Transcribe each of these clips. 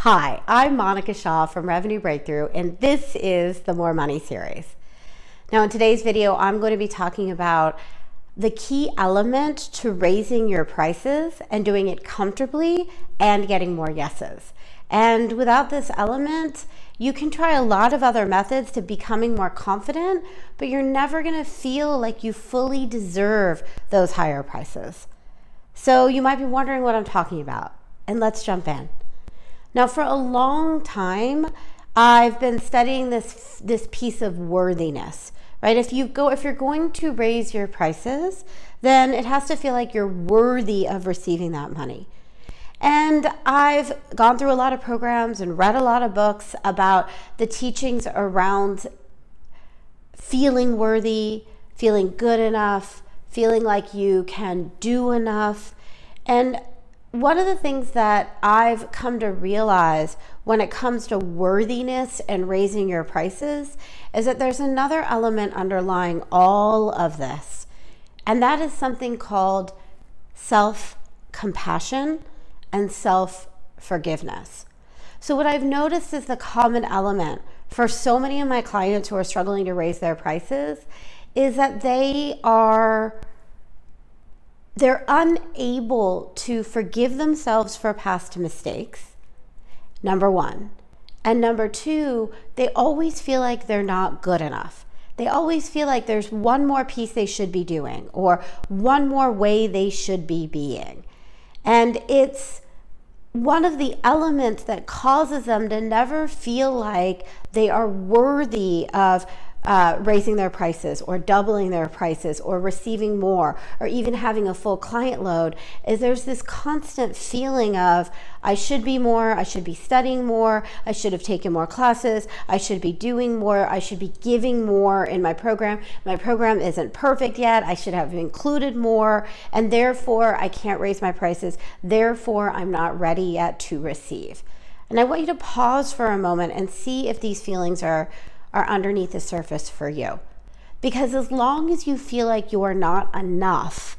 Hi, I'm Monica Shah from Revenue Breakthrough, and this is the More Money series. Now, in today's video, I'm going to be talking about the key element to raising your prices and doing it comfortably and getting more yeses. And without this element, you can try a lot of other methods to becoming more confident, but you're never going to feel like you fully deserve those higher prices. So you might be wondering what I'm talking about, and let's jump in. Now, for a long time, I've been studying this piece of worthiness, right? If you're going to raise your prices, then it has to feel like you're worthy of receiving that money. And I've gone through a lot of programs and read a lot of books about the teachings around feeling worthy, feeling good enough, feeling like you can do enough. And one of the things that I've come to realize when it comes to worthiness and raising your prices is that there's another element underlying all of this, and that is something called self-compassion and self-forgiveness. So what I've noticed is the common element for so many of my clients who are struggling to raise their prices is that they're unable to forgive themselves for past mistakes, number one. And number two, they always feel like they're not good enough. They always feel like there's one more piece they should be doing or one more way they should be being. And it's one of the elements that causes them to never feel like they are worthy of raising their prices or doubling their prices or receiving more or even having a full client load, is there's this constant feeling of I should be more, I should be studying more, I should have taken more classes, I should be doing more, I should be giving more in my program isn't perfect yet, I should have included more, and therefore I can't raise my prices, therefore I'm not ready yet to receive. And I want you to pause for a moment and see if these feelings are underneath the surface for you. Because as long as you feel like you are not enough,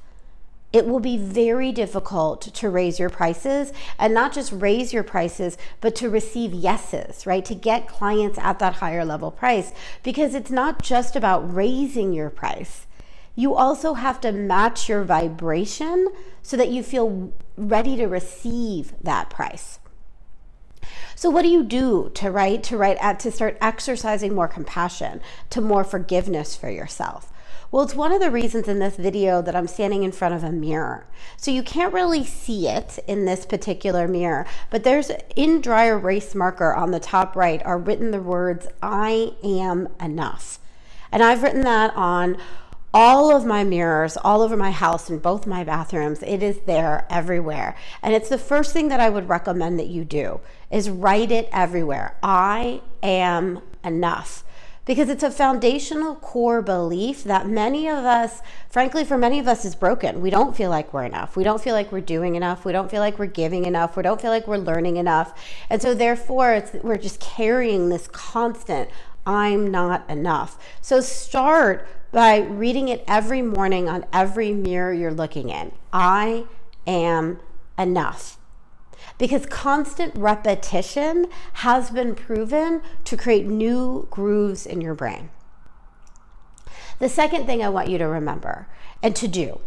it will be very difficult to raise your prices, and not just raise your prices, but to receive yeses, right? To get clients at that higher level price, because it's not just about raising your price. You also have to match your vibration so that you feel ready to receive that price. So what do you do to start exercising more compassion, to more forgiveness for yourself? Well, it's one of the reasons in this video that I'm standing in front of a mirror. So you can't really see it in this particular mirror, but there's in dry erase marker on the top right are written the words, I am enough. And I've written that on all of my mirrors, all over my house, in both my bathrooms. It is there everywhere. And it's the first thing that I would recommend that you do, is write it everywhere. I am enough. Because it's a foundational core belief that many of us, frankly, for many of us is broken. We don't feel like we're enough. We don't feel like we're doing enough. We don't feel like we're giving enough. We don't feel like we're learning enough. And so therefore, we're just carrying this constant, I'm not enough. So start by reading it every morning on every mirror you're looking in. I am enough. Because constant repetition has been proven to create new grooves in your brain. The second thing I want you to remember and to do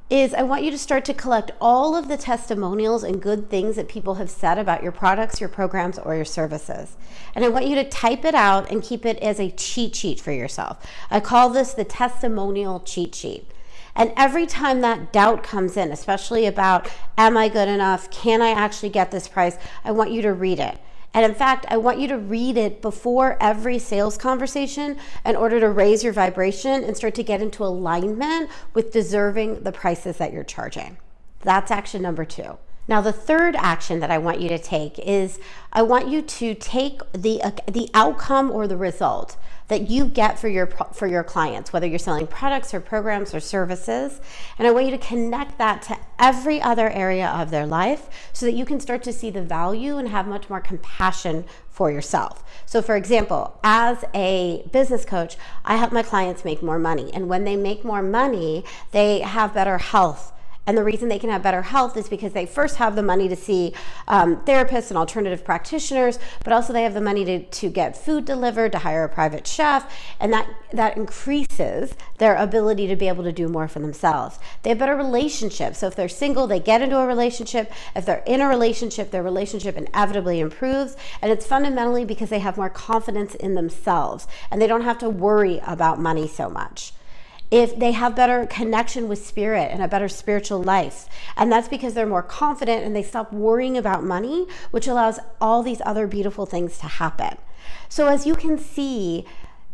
is I want you to start to collect all of the testimonials and good things that people have said about your products, your programs, or your services. And I want you to type it out and keep it as a cheat sheet for yourself. I call this the testimonial cheat sheet. And every time that doubt comes in, especially about, am I good enough? Can I actually get this price? I want you to read it. And in fact, I want you to read it before every sales conversation in order to raise your vibration and start to get into alignment with deserving the prices that you're charging. That's action number 2. Now, the third action that I want you to take is I want you to take the outcome or the result that you get for your clients, whether you're selling products or programs or services, and I want you to connect that to every other area of their life so that you can start to see the value and have much more compassion for yourself. So for example, as a business coach, I help my clients make more money, and when they make more money, they have better health And the reason they can have better health is because they first have the money to see therapists and alternative practitioners, but also they have the money to get food delivered, to hire a private chef, and that increases their ability to be able to do more for themselves. They have better relationships. So if they're single, they get into a relationship. If they're in a relationship, their relationship inevitably improves. And it's fundamentally because they have more confidence in themselves and they don't have to worry about money so much. If they have better connection with spirit and a better spiritual life, and that's because they're more confident and they stop worrying about money, which allows all these other beautiful things to happen. So as you can see,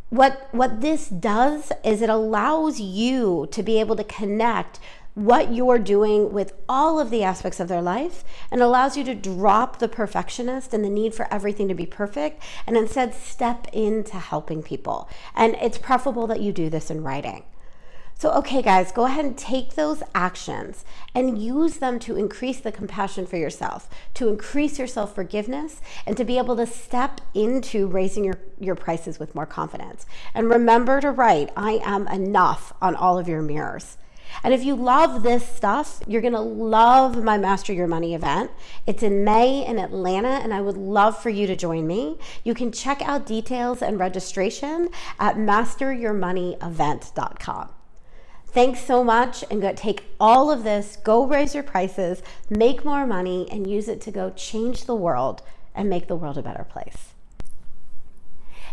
what this does is it allows you to be able to connect what you're doing with all of the aspects of their life, and allows you to drop the perfectionist and the need for everything to be perfect and instead step into helping people. And it's preferable that you do this in writing. So, okay, guys, go ahead and take those actions and use them to increase the compassion for yourself, to increase your self-forgiveness, and to be able to step into raising your prices with more confidence. And remember to write, I am enough, on all of your mirrors. And if you love this stuff, you're going to love my Master Your Money event. It's in May in Atlanta, and I would love for you to join me. You can check out details and registration at masteryourmoneyevent.com. Thanks so much, and go take all of this, go raise your prices, make more money, and use it to go change the world and make the world a better place.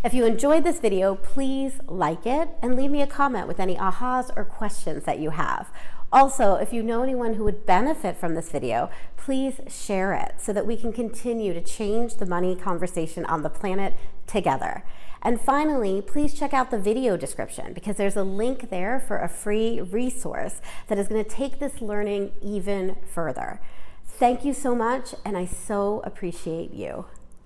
If you enjoyed this video, please like it and leave me a comment with any ahas or questions that you have. Also, if you know anyone who would benefit from this video, please share it so that we can continue to change the money conversation on the planet together. And finally, please check out the video description because there's a link there for a free resource that is going to take this learning even further. Thank you so much, and I so appreciate you.